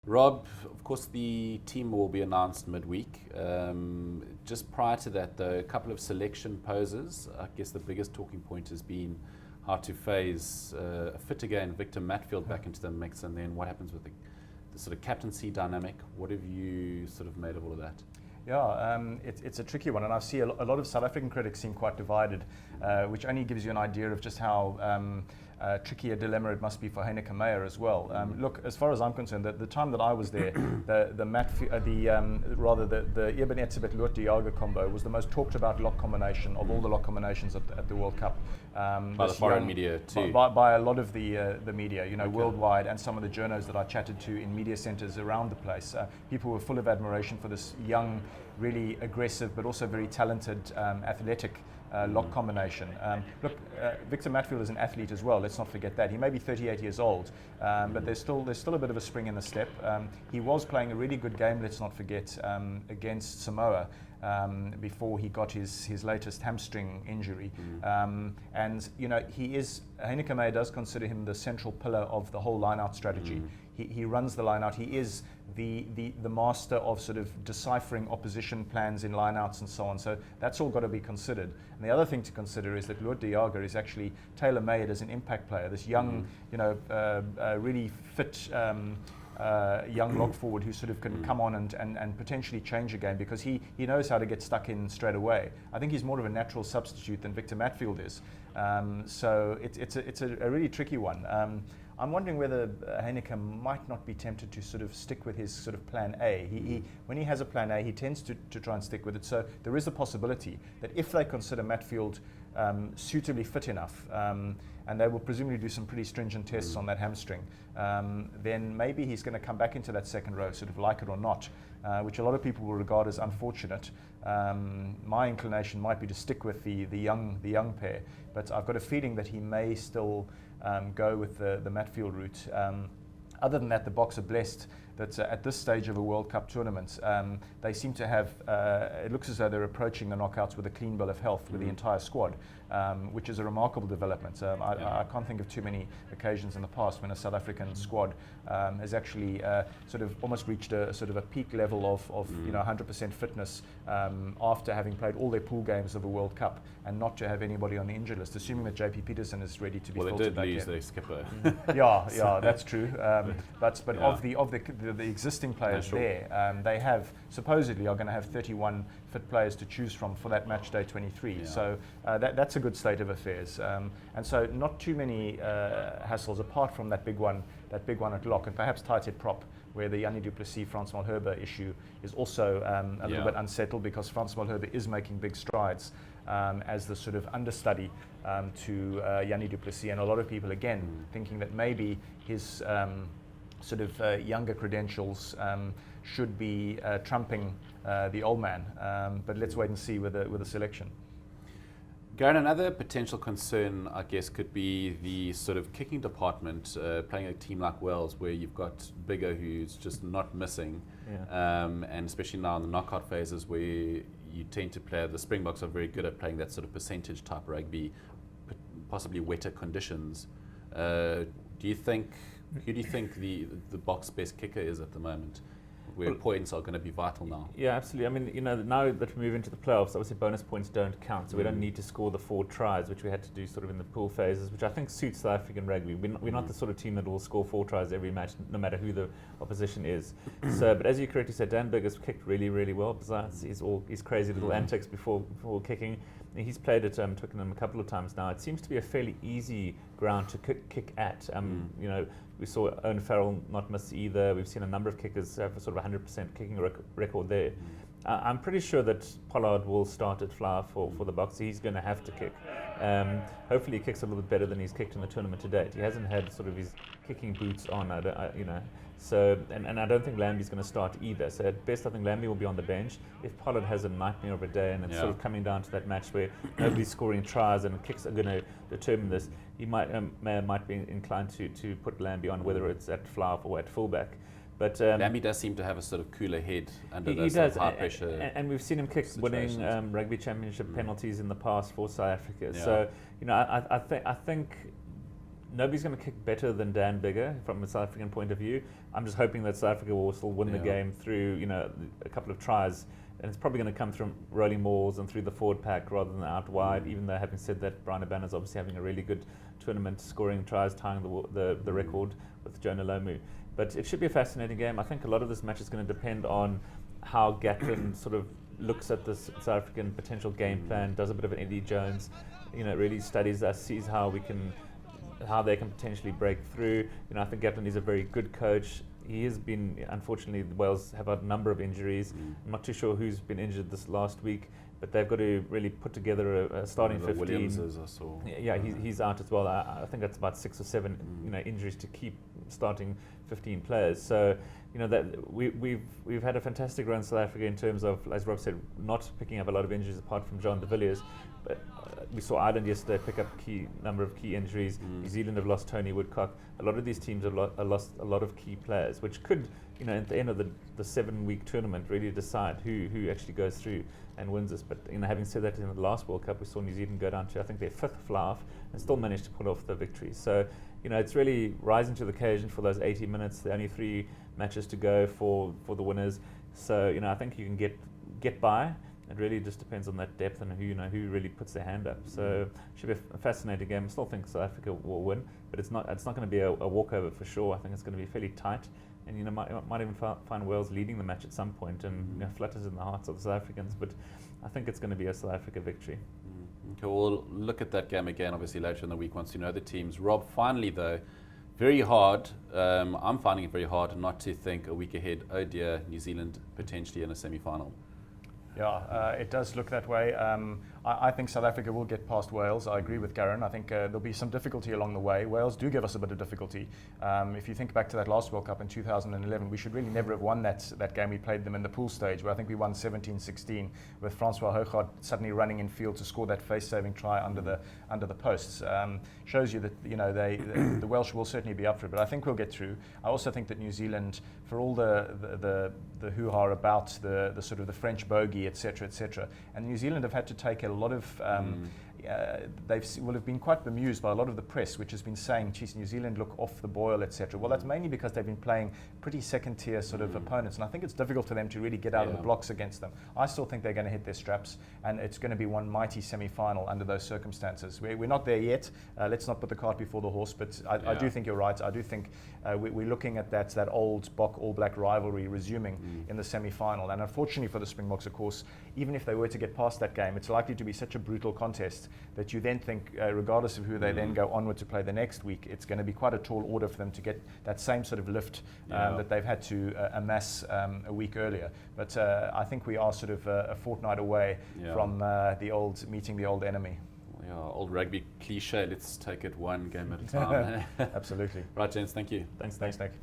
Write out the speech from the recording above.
Rob, of course, the team will be announced midweek. Just prior to that, though, a couple of selection poses. I guess the biggest talking point has been how to phase a fit again Victor Matfield back into the mix, and then what happens with the sort of captaincy dynamic. What have you sort of made of all of that? Yeah, it's a tricky one, and I see a lot of South African critics seem quite divided, which only gives you an idea of just how tricky a dilemma it must be for Heineke Meyer as well. Look, as far as I'm concerned, the time that I was there, the Eben Lood combo was the most talked about lock combination of all the lock combinations at the World Cup. By the foreign media too. By a lot of the media, worldwide, and some of the journos that I chatted to in media centres around the place. People were full of admiration for this young, really aggressive, but also very talented, athletic lock combination. Look, Victor Matfield is an athlete as well. Let's not forget that. He may be 38 years old, but there's still a bit of a spring in the step. He was playing a really good game. Let's not forget against Samoa. Before he got his latest hamstring injury. And Heineke Meyer does consider him the central pillar of the whole line-out strategy. He runs the line-out. He is the master of sort of deciphering opposition plans in line-outs and so on. So that's all got to be considered. And the other thing to consider is that Lood is actually tailor-made as an impact player. This young, really fit young lock forward who sort of can come on and potentially change a game, because he knows how to get stuck in straight away. I think he's more of a natural substitute than Victor Matfield is. So it's a really tricky one. I'm wondering whether Heineke might not be tempted to sort of stick with his sort of plan A. When he has a plan A, he tends to try and stick with it. So there is a possibility that if they consider Matfield suitably fit enough, and they will presumably do some pretty stringent tests on that hamstring, then maybe he's going to come back into that second row, sort of like it or not, which a lot of people will regard as unfortunate. My inclination might be to stick with the young pair, but I've got a feeling that he may still go with the Matfield route. Other than that, the Boks are blessed that at this stage of a World Cup tournament, they seem to have, it looks as though they're approaching the knockouts with a clean bill of health with the entire squad, which is a remarkable development. I can't think of too many occasions in the past when a South African squad has actually sort of almost reached a sort of a peak level of 100% fitness after having played all their pool games of a World Cup, and not to have anybody on the injured list, assuming that JP Peterson is ready to be filtered back in. Well, they did lose their skipper. Yeah, that's true. But of the existing players there, they have supposedly are going to have 31 fit players to choose from for that match day 23. Yeah. So that's a good state of affairs. And so not too many hassles apart from that big one at lock, and perhaps tight head prop, where the Yanni du Plessis Frans Malherbe issue is also a little bit unsettled, because Frans Malherbe is making big strides as the sort of understudy to Yanni du Plessis, and a lot of people again thinking that maybe his sort of younger credentials should be trumping the old man, but let's wait and see with the selection. Garen, another potential concern, I guess, could be the sort of kicking department, playing a team like Wales, where you've got Bigger, who's just not missing, and especially now in the knockout phases, where you tend to play, the Springboks are very good at playing that sort of percentage type rugby, possibly wetter conditions. Who do you think the Boks' best kicker is at the moment, where points are going to be vital now? Yeah, absolutely. I mean, now that we move into the playoffs, obviously bonus points don't count, so we don't need to score the 4 tries, which we had to do sort of in the pool phases, which I think suits South African rugby. We're not the sort of team that will score 4 tries every match, no matter who the opposition is. So, but as you correctly said, Dan Bigger's kicked really, really well, besides his crazy little antics before kicking. He's played at Twickenham a couple of times now. It seems to be a fairly easy ground to kick at. We saw Owen Farrell not miss either. We've seen a number of kickers have a sort of 100% kicking record there. I'm pretty sure that Pollard will start at flower for the Boks. He's going to have to kick. Hopefully he kicks a little bit better than he's kicked in the tournament to date. He hasn't had sort of his kicking boots on, So, and I don't think Lambie's going to start either. So at best, I think Lambie will be on the bench. If Pollard has a nightmare of a day and it's sort of coming down to that match where nobody's scoring tries and kicks are going to determine this, he might be inclined to put Lambie on, whether it's at flower or at fullback. But Lambie does seem to have a sort of cooler head under those sort of high pressure. And we've seen him kick winning rugby championship penalties in the past for South Africa. Yeah. So I think nobody's going to kick better than Dan Bigger from a South African point of view. I'm just hoping that South Africa will still win the game through, a couple of tries. And it's probably going to come from rolling mauls and through the forward pack rather than out wide, even though having said that, Brian Eben is obviously having a really good tournament, scoring tries, tying the record with Jonah Lomu. But it should be a fascinating game. I think a lot of this match is going to depend on how Gatland sort of looks at this South African potential game plan, does a bit of an Eddie Jones, really studies us, sees how they can potentially break through. I think Gatland is a very good coach. He has been, unfortunately, the Wales have had a number of injuries. I'm not too sure who's been injured this last week, but they've got to really put together a starting 15. Williams is also. Yeah, he's out as well. I think that's about 6 or 7 injuries to keep starting 15 players. So that we've had a fantastic run in South Africa in terms of, as Rob said, not picking up a lot of injuries apart from John de Villiers. But we saw Ireland yesterday pick up number of key injuries. New Zealand have lost Tony Woodcock. A lot of these teams have lost a lot of key players, which could, at the end of the 7-week tournament, really decide who actually goes through and wins this. But having said that, in the last World Cup, we saw New Zealand go down to, I think, their 5th fly-off and still managed to pull off the victory. So, it's really rising to the occasion for those 80 minutes. There are only 3 matches to go for the winners. So, I think you can get by. It really just depends on that depth and who really puts their hand up. So it should be a fascinating game. I still think South Africa will win, but it's not going to be a walkover for sure. I think it's going to be fairly tight, and might even find Wales leading the match at some point, and flutters in the hearts of the South Africans. But I think it's going to be a South Africa victory. Okay, we'll look at that game again, obviously later in the week once you know the teams. Rob, finally though, very hard. I'm finding it very hard not to think a week ahead. Oh dear, New Zealand potentially in a semi-final. Yeah, it does look that way. I think South Africa will get past Wales. I agree with Garen. I think there'll be some difficulty along the way. Wales do give us a bit of difficulty. If you think back to that last World Cup in 2011, we should really never have won that game. We played them in the pool stage, where I think we won 17-16, with Francois Hougaard suddenly running in field to score that face-saving try under the posts. Shows you that the Welsh will certainly be up for it. But I think we'll get through. I also think that New Zealand, for all the hoo-ha about the sort of the French bogey, etc., and New Zealand have had to take a lot of they will have been quite bemused by a lot of the press, which has been saying, geez, New Zealand look off the boil, etc. Well, that's mainly because they've been playing pretty second-tier sort of opponents, and I think it's difficult for them to really get out of the blocks against them. I still think they're going to hit their straps, and it's going to be one mighty semi-final under those circumstances. We're not there yet. Let's not put the cart before the horse, but I do think you're right. I do think we're looking at that old Bok All-Black rivalry resuming in the semi-final, and unfortunately for the Springboks, of course, even if they were to get past that game, it's likely to be such a brutal contest that you then think, regardless of who they then go onward to play the next week, it's going to be quite a tall order for them to get that same sort of lift that they've had to amass a week earlier. But I think we are sort of a fortnight away from meeting the old enemy. Yeah, old rugby cliche, let's take it one game at a time. Absolutely. Right, gents, thank you. Thanks, Nick.